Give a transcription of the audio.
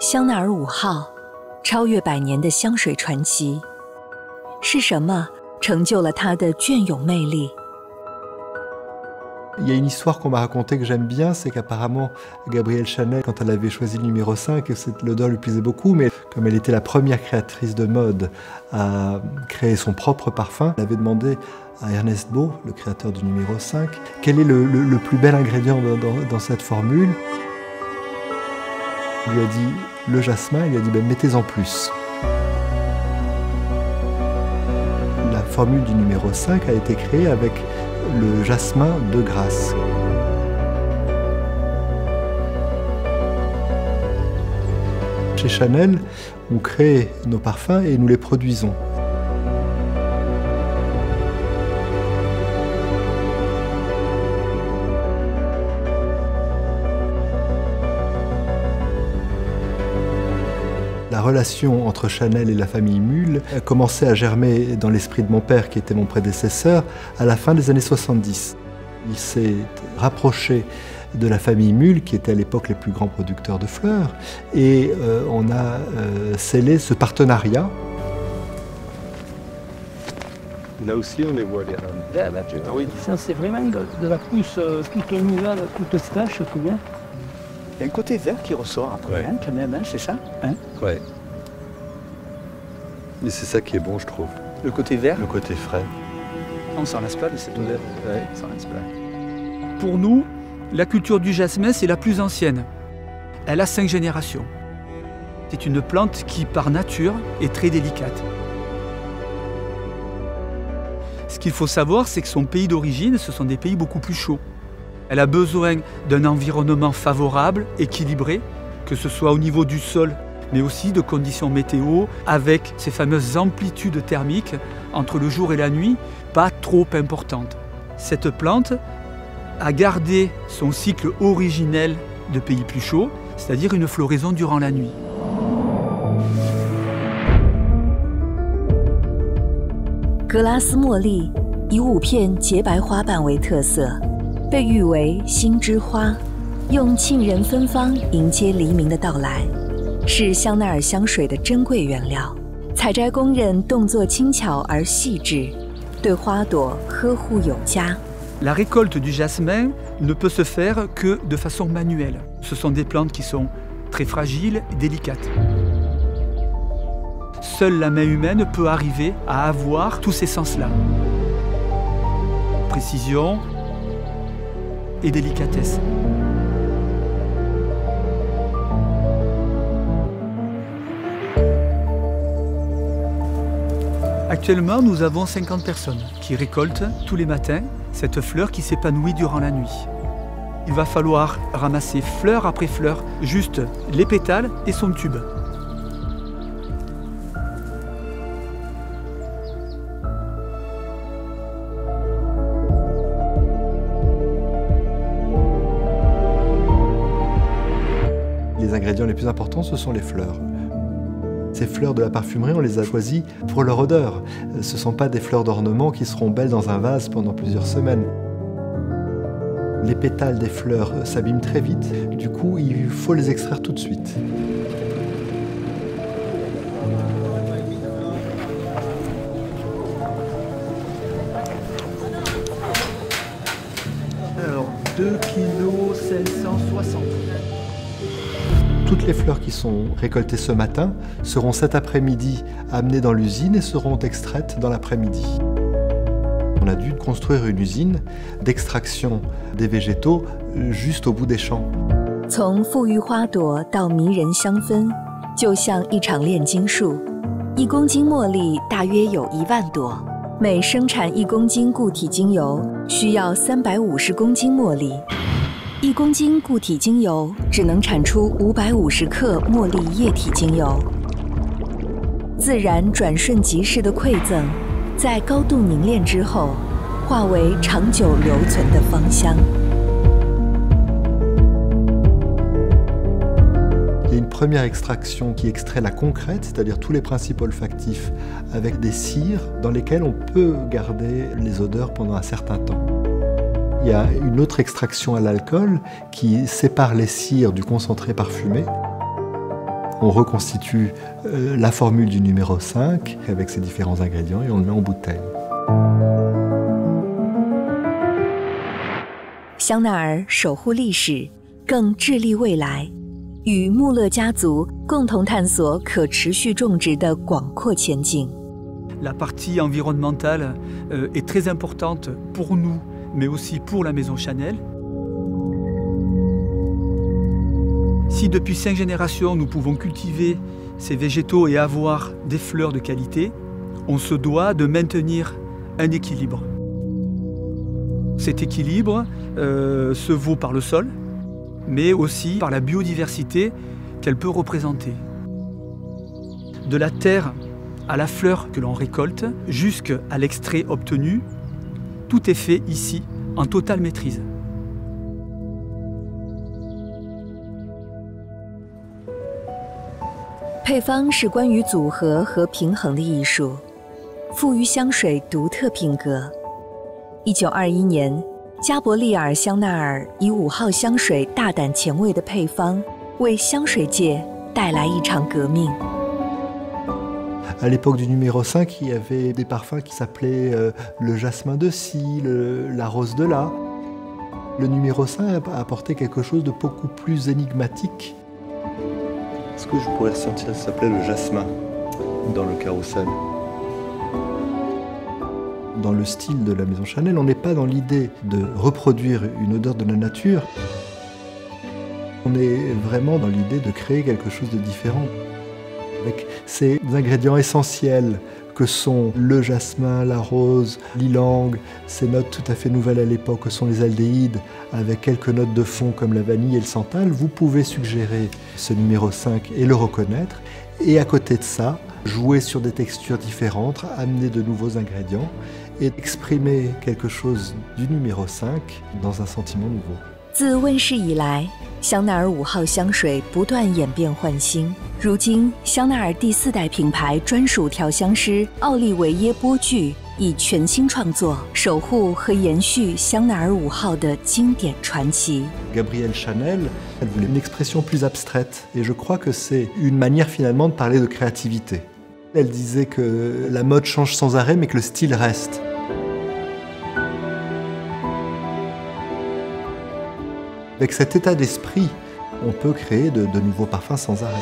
香奈儿5号，超越100年的香水传奇，是什么成就了它的隽永魅力？ Il y a une histoire qu'on m'a racontée que j'aime bien, c'est qu'apparemment Gabrielle Chanel, quand elle avait choisi le numéro 5, l'odeur lui plaisait beaucoup, mais comme elle était la première créatrice de mode à créer son propre parfum, elle avait demandé à Ernest Beau, le créateur du numéro 5, quel est le plus bel ingrédient dans cette formule. Il lui a dit le jasmin, il lui a dit ben, mettez-en plus. La formule du numéro 5 a été créée avec le jasmin de Grasse. Chez Chanel, on crée nos parfums et nous les produisons. La relation entre Chanel et la famille Muhl a commencé à germer dans l'esprit de mon père, qui était mon prédécesseur, à la fin des années 70. Il s'est rapproché de la famille Muhl, qui était à l'époque les plus grands producteurs de fleurs, et on a scellé ce partenariat. Là aussi, on les voit, les rames. Ah, bah, oui. Ça, c'est vraiment de la pousse toute nouvelle, toute fraîche, tout bien. Il y a un côté vert qui ressort après, hein, quand même, hein, c'est ça, hein? Ouais. Mais c'est ça qui est bon, je trouve. Le côté vert? Le côté frais. On s'en lasse pas de cette odeur. Ouais, on s'en lasse pas. Pour nous, la culture du jasmin, c'est la plus ancienne. Elle a 5 générations. C'est une plante qui, par nature, est très délicate. Ce qu'il faut savoir, c'est que son pays d'origine, ce sont des pays beaucoup plus chauds. Elle a besoin d'un environnement favorable, équilibré, que ce soit au niveau du sol, mais aussi de conditions météo, avec ces fameuses amplitudes thermiques entre le jour et la nuit, pas trop importantes. Cette plante a gardé son cycle originel de pays plus chauds, c'est-à-dire une floraison durant la nuit. Glass 茉莉以5片洁白花瓣为特色。 被誉为心之花，用沁人芬芳迎接黎明的到来，是香奈儿香水的珍贵原料。采摘工人动作轻巧而细致，对花朵呵护有加。La récolte du jasmin ne peut se faire que de façon manuelle. Ce sont des plantes qui sont très fragiles et délicates. Seule la main humaine peut arriver à avoir tous ces sens-là. Précision et délicatesse. Actuellement, nous avons 50 personnes qui récoltent tous les matins cette fleur qui s'épanouit durant la nuit. Il va falloir ramasser fleur après fleur, juste les pétales et son tube. Les ingrédients les plus importants, ce sont les fleurs. Ces fleurs de la parfumerie, on les a choisies pour leur odeur. Ce ne sont pas des fleurs d'ornement qui seront belles dans un vase pendant plusieurs semaines. Les pétales des fleurs s'abîment très vite, du coup il faut les extraire tout de suite. Alors, 2 kg 760. Toutes les fleurs qui sont récoltées ce matin seront cet après-midi amenées dans l'usine et seront extraites dans l'après-midi. On a dû construire une usine d'extraction des végétaux juste au bout des champs. 从馥郁花朵到迷人香氛，就像一场炼金术。1公斤茉莉大约有1万朵，每生产1公斤固体精油需要350公斤茉莉。1公斤固体精油只能产出550克茉莉液体精油。自然转瞬即逝的馈赠，在高度凝炼之后，化为长久留存的芳香。 Il y a une première extraction qui extrait la concrète, c'est-à-dire tous les principes olfactifs, avec des cires dans lesquelles on peut garder les odeurs pendant un certain temps. Il y a une autre extraction à l'alcool qui sépare les cires du concentré parfumé. on reconstitue la formule du numéro 5 avec ses différents ingrédients et on le met en bouteille. 香奈儿守护历史，更致力未来，与穆勒家族共同探索可持续种植的广阔前景。La partie environnementale est très importante pour nous, mais aussi pour la maison Chanel. Si depuis 5 générations nous pouvons cultiver ces végétaux et avoir des fleurs de qualité, on se doit de maintenir un équilibre. Cet équilibre se vaut par le sol, mais aussi par la biodiversité qu'elle peut représenter. De la terre à la fleur que l'on récolte, jusqu'à l'extrait obtenu, tout est fait ici en totale maîtrise. 配方是关于组合和平衡的艺术，赋予香水独特品格。1921年，加伯利尔·香奈儿以5号香水大胆前卫的配方，为香水界带来一场革命。À l'époque du numéro 5, il y avait des parfums qui s'appelaient le jasmin de ci, la rose de là. Le numéro 5 a apporté quelque chose de beaucoup plus énigmatique. Est-ce que je pourrais ressentir, ça s'appelait le jasmin dans le carrousel? Dans le style de la maison Chanel, on n'est pas dans l'idée de reproduire une odeur de la nature. On est vraiment dans l'idée de créer quelque chose de différent. Avec ces ingrédients essentiels que sont le jasmin, la rose, l'ylang, ces notes tout à fait nouvelles à l'époque que sont les aldéhydes, avec quelques notes de fond comme la vanille et le santal, vous pouvez suggérer ce numéro 5 et le reconnaître. Et à côté de ça, jouer sur des textures différentes, amener de nouveaux ingrédients et exprimer quelque chose du numéro 5 dans un sentiment nouveau. 自问世以来，香奈儿5号香水不断演变换新。如今，香奈儿第4代品牌专属调香师奥利维耶·波炬以全新创作守护和延续香奈儿5号的经典传奇。Gabrielle Chanel, elle voulait une expression plus abstraite et je crois que c'est une manière finalement de parler de créativité. Elle disait que la mode change sans arrêt mais que le style reste. Avec cet état d'esprit, on peut créer de nouveaux parfums sans arrêt.